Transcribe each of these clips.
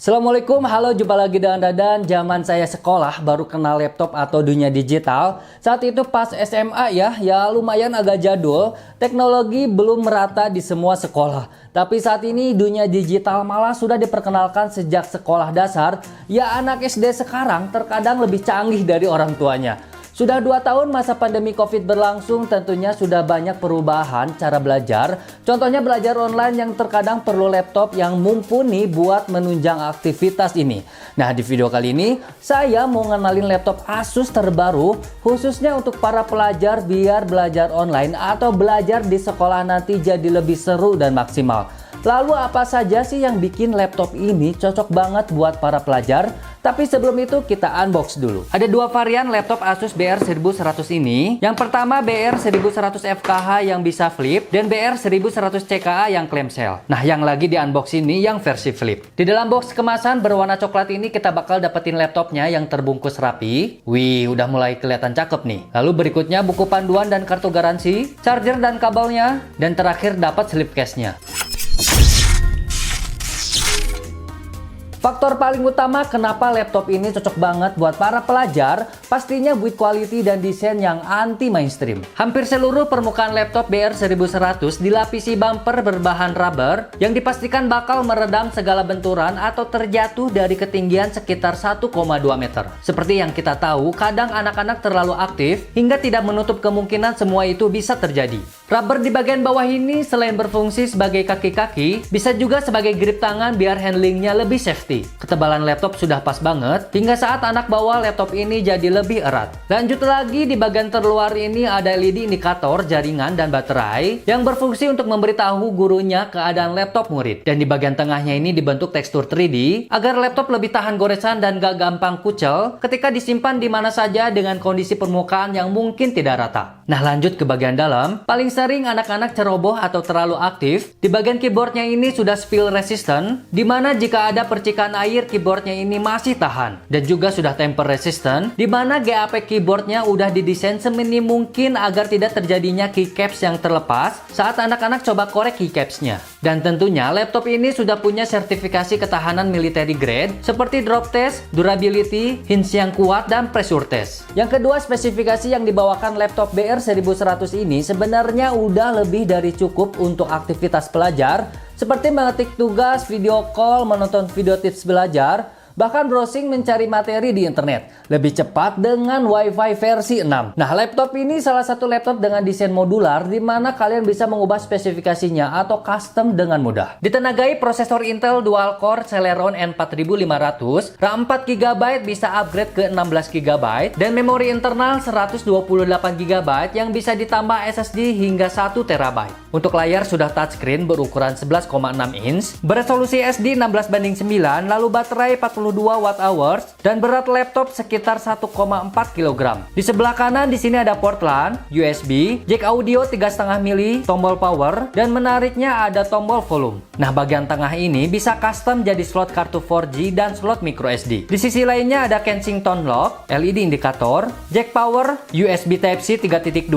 Assalamualaikum, halo, jumpa lagi dengan Dadan. Zaman saya sekolah baru kenal laptop atau dunia digital. Saat itu pas SMA ya lumayan agak jadul. Teknologi belum merata di semua sekolah. Tapi saat ini dunia digital malah sudah diperkenalkan sejak sekolah dasar. Ya anak SD sekarang terkadang lebih canggih dari orang tuanya. Sudah 2 tahun masa pandemi COVID berlangsung, tentunya sudah banyak perubahan cara belajar. Contohnya belajar online yang terkadang perlu laptop yang mumpuni buat menunjang aktivitas ini. Nah, di video kali ini saya mau ngenalin laptop Asus terbaru khususnya untuk para pelajar biar belajar online atau belajar di sekolah nanti jadi lebih seru dan maksimal. Lalu apa saja sih yang bikin laptop ini cocok banget buat para pelajar? Tapi sebelum itu kita unbox dulu. Ada dua varian laptop Asus BR1100 ini. Yang pertama BR1100 FKH yang bisa flip dan BR1100 CKA yang clamshell. Nah, yang lagi di unbox ini yang versi flip. Di dalam box kemasan berwarna coklat ini kita bakal dapetin laptopnya yang terbungkus rapi. Wih, udah mulai kelihatan cakep nih. Lalu berikutnya buku panduan dan kartu garansi, charger dan kabelnya, dan terakhir dapat slip case-nya. Faktor paling utama kenapa laptop ini cocok banget buat para pelajar, pastinya build quality dan desain yang anti mainstream. Hampir seluruh permukaan laptop BR1100 dilapisi bumper berbahan rubber yang dipastikan bakal meredam segala benturan atau terjatuh dari ketinggian sekitar 1,2 meter. Seperti yang kita tahu, kadang anak-anak terlalu aktif hingga tidak menutup kemungkinan semua itu bisa terjadi. Rubber di bagian bawah ini selain berfungsi sebagai kaki-kaki, bisa juga sebagai grip tangan biar handlingnya lebih safety. Ketebalan laptop sudah pas banget, hingga saat anak bawa laptop ini jadi lebih erat. Lanjut lagi, di bagian terluar ini ada LED indikator jaringan dan baterai yang berfungsi untuk memberitahu gurunya keadaan laptop murid. Dan di bagian tengahnya ini dibentuk tekstur 3D agar laptop lebih tahan goresan dan gak gampang kucel ketika disimpan di mana saja dengan kondisi permukaan yang mungkin tidak rata. Nah, lanjut ke bagian dalam. Paling sering anak-anak ceroboh atau terlalu aktif, di bagian keyboardnya ini sudah spill resistant, di mana jika ada percikan air keyboardnya ini masih tahan, dan juga sudah temper resistant, di mana GAP keyboardnya udah didesain seminim mungkin agar tidak terjadinya keycaps yang terlepas saat anak-anak coba korek keycapsnya. Dan tentunya laptop ini sudah punya sertifikasi ketahanan military grade seperti drop test, durability, hinge yang kuat, dan pressure test. Yang kedua, spesifikasi yang dibawakan laptop BR1100 ini sebenarnya udah lebih dari cukup untuk aktivitas pelajar seperti mengetik tugas, video call, menonton video tips belajar, bahkan browsing mencari materi di internet. Lebih cepat dengan WiFi versi 6. Nah, laptop ini salah satu laptop dengan desain modular di mana kalian bisa mengubah spesifikasinya atau custom dengan mudah. Ditenagai prosesor Intel Dual Core Celeron N4500, RAM 4GB bisa upgrade ke 16GB, dan memori internal 128GB yang bisa ditambah SSD hingga 1TB. Untuk layar sudah touchscreen berukuran 11,6 inch, beresolusi SD 16:9, lalu baterai 42 Wh dan berat laptop sekitar 1,4 kg. Di sebelah kanan di sini ada port LAN, USB, jack audio 3,5 mili, tombol power, dan menariknya ada tombol volume. Nah, bagian tengah ini bisa custom jadi slot kartu 4G dan slot micro SD. Di sisi lainnya ada Kensington lock, LED indikator, jack power, USB Type-C 3.2,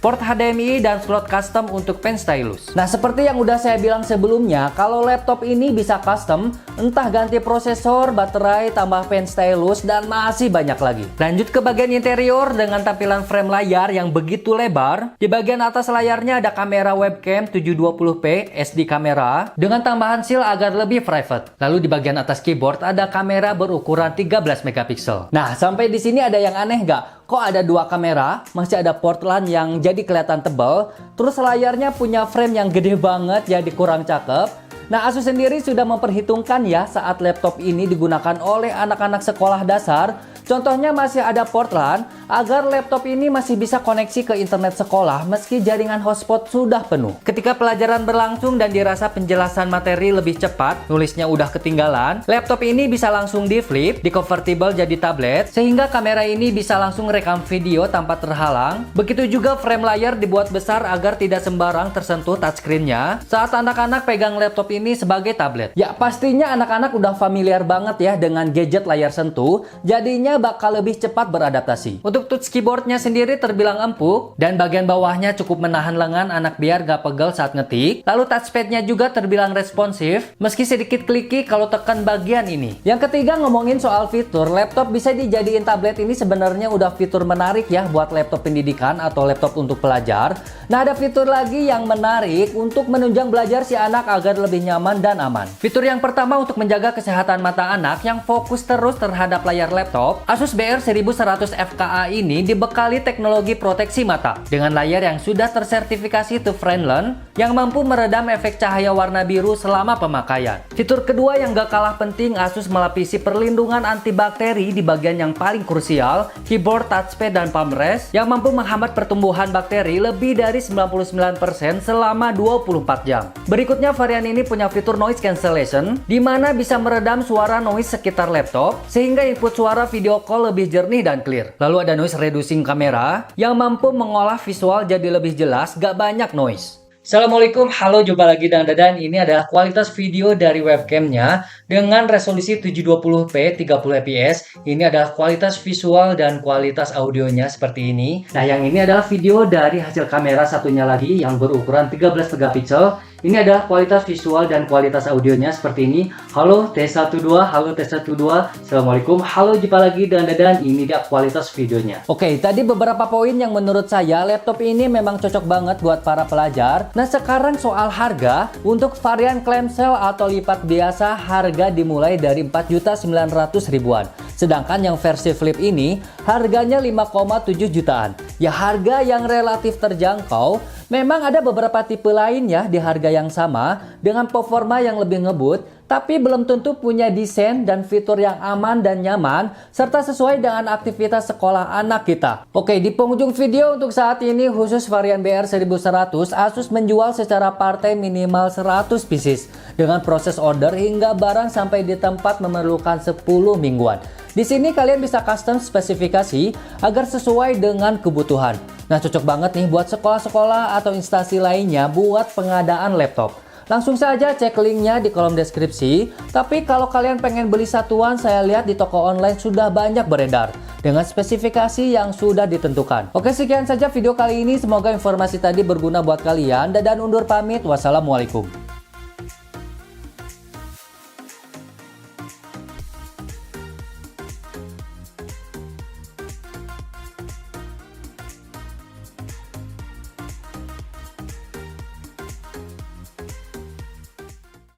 port HDMI, dan slot custom untuk pen stylus. Nah, seperti yang udah saya bilang sebelumnya, kalau laptop ini bisa custom, entah ganti prosesor, baterai, tambah pen stylus, dan masih banyak lagi. Lanjut ke bagian interior dengan tampilan frame layar yang begitu lebar. Di bagian atas layarnya ada kamera webcam 720p SD kamera dengan tambahan seal agar lebih private. Lalu di bagian atas keyboard ada kamera berukuran 13 megapiksel. Nah, sampai di sini ada yang aneh nggak? Kok ada dua kamera? Masih ada port LAN yang jadi kelihatan tebal. Terus layarnya punya frame yang gede banget, jadi kurang cakep. Nah, Asus sendiri sudah memperhitungkan ya saat laptop ini digunakan oleh anak-anak sekolah dasar. Contohnya masih ada port LAN agar laptop ini masih bisa koneksi ke internet sekolah meski jaringan hotspot sudah penuh. Ketika pelajaran berlangsung dan dirasa penjelasan materi lebih cepat, nulisnya udah ketinggalan, laptop ini bisa langsung di flip, di convertible jadi tablet, sehingga kamera ini bisa langsung rekam video tanpa terhalang. Begitu juga frame layar dibuat besar agar tidak sembarang tersentuh touchscreen-nya saat anak-anak pegang laptop ini sebagai tablet. Ya, pastinya anak-anak udah familiar banget ya dengan gadget layar sentuh, jadinya bakal lebih cepat beradaptasi. Untuk touch keyboardnya sendiri terbilang empuk, dan bagian bawahnya cukup menahan lengan anak biar gak pegel saat ngetik. Lalu touchpadnya juga terbilang responsif, meski sedikit kliki kalau tekan bagian ini. Yang ketiga, ngomongin soal fitur, laptop bisa dijadiin tablet ini sebenarnya udah fitur menarik ya buat laptop pendidikan atau laptop untuk pelajar. Nah, ada fitur lagi yang menarik untuk menunjang belajar si anak agar lebih nyaman dan aman. Fitur yang pertama untuk menjaga kesehatan mata anak yang fokus terus terhadap layar laptop, Asus BR1100 FKA ini dibekali teknologi proteksi mata dengan layar yang sudah tersertifikasi to Friendlen yang mampu meredam efek cahaya warna biru selama pemakaian. Fitur kedua yang gak kalah penting, Asus melapisi perlindungan antibakteri di bagian yang paling krusial, keyboard, touchpad, dan palm rest yang mampu menghambat pertumbuhan bakteri lebih dari 99% selama 24 jam. Berikutnya, varian ini punya fitur noise cancellation di mana bisa meredam suara noise sekitar laptop sehingga input suara video call lebih jernih dan clear. Lalu ada noise reducing kamera yang mampu mengolah visual jadi lebih jelas, gak banyak noise. Assalamualaikum, halo, jumpa lagi dengan Dadan. Ini adalah kualitas video dari webcamnya dengan resolusi 720p 30 fps. Ini adalah kualitas visual dan kualitas audionya seperti ini. Nah, yang ini adalah video dari hasil kamera satunya lagi yang berukuran 13 megapiksel. Ini adalah kualitas visual dan kualitas audionya seperti ini. Halo T12, halo T12. Assalamualaikum, halo, jumpa lagi dengan Dadan. Ini dia kualitas videonya. Oke, tadi beberapa poin yang menurut saya laptop ini memang cocok banget buat para pelajar. Nah, sekarang soal harga. Untuk varian clamshell atau lipat biasa harga dimulai dari 4.900.000-an. Sedangkan yang versi flip ini harganya 5,7 jutaan. Ya, harga yang relatif terjangkau. Memang ada beberapa tipe lain ya di harga yang sama dengan performa yang lebih ngebut, tapi belum tentu punya desain dan fitur yang aman dan nyaman serta sesuai dengan aktivitas sekolah anak kita. Oke, di penghujung video untuk saat ini khusus varian BR1100, Asus menjual secara partai minimal 100 pieces dengan proses order hingga barang sampai di tempat memerlukan 10 mingguan. Di sini kalian bisa custom spesifikasi agar sesuai dengan kebutuhan. Nah, cocok banget nih buat sekolah-sekolah atau instansi lainnya buat pengadaan laptop. Langsung saja cek linknya di kolom deskripsi. Tapi kalau kalian pengen beli satuan, saya lihat di toko online sudah banyak beredar dengan spesifikasi yang sudah ditentukan. Oke, sekian saja video kali ini. Semoga informasi tadi berguna buat kalian. Dadan undur pamit. Wassalamualaikum.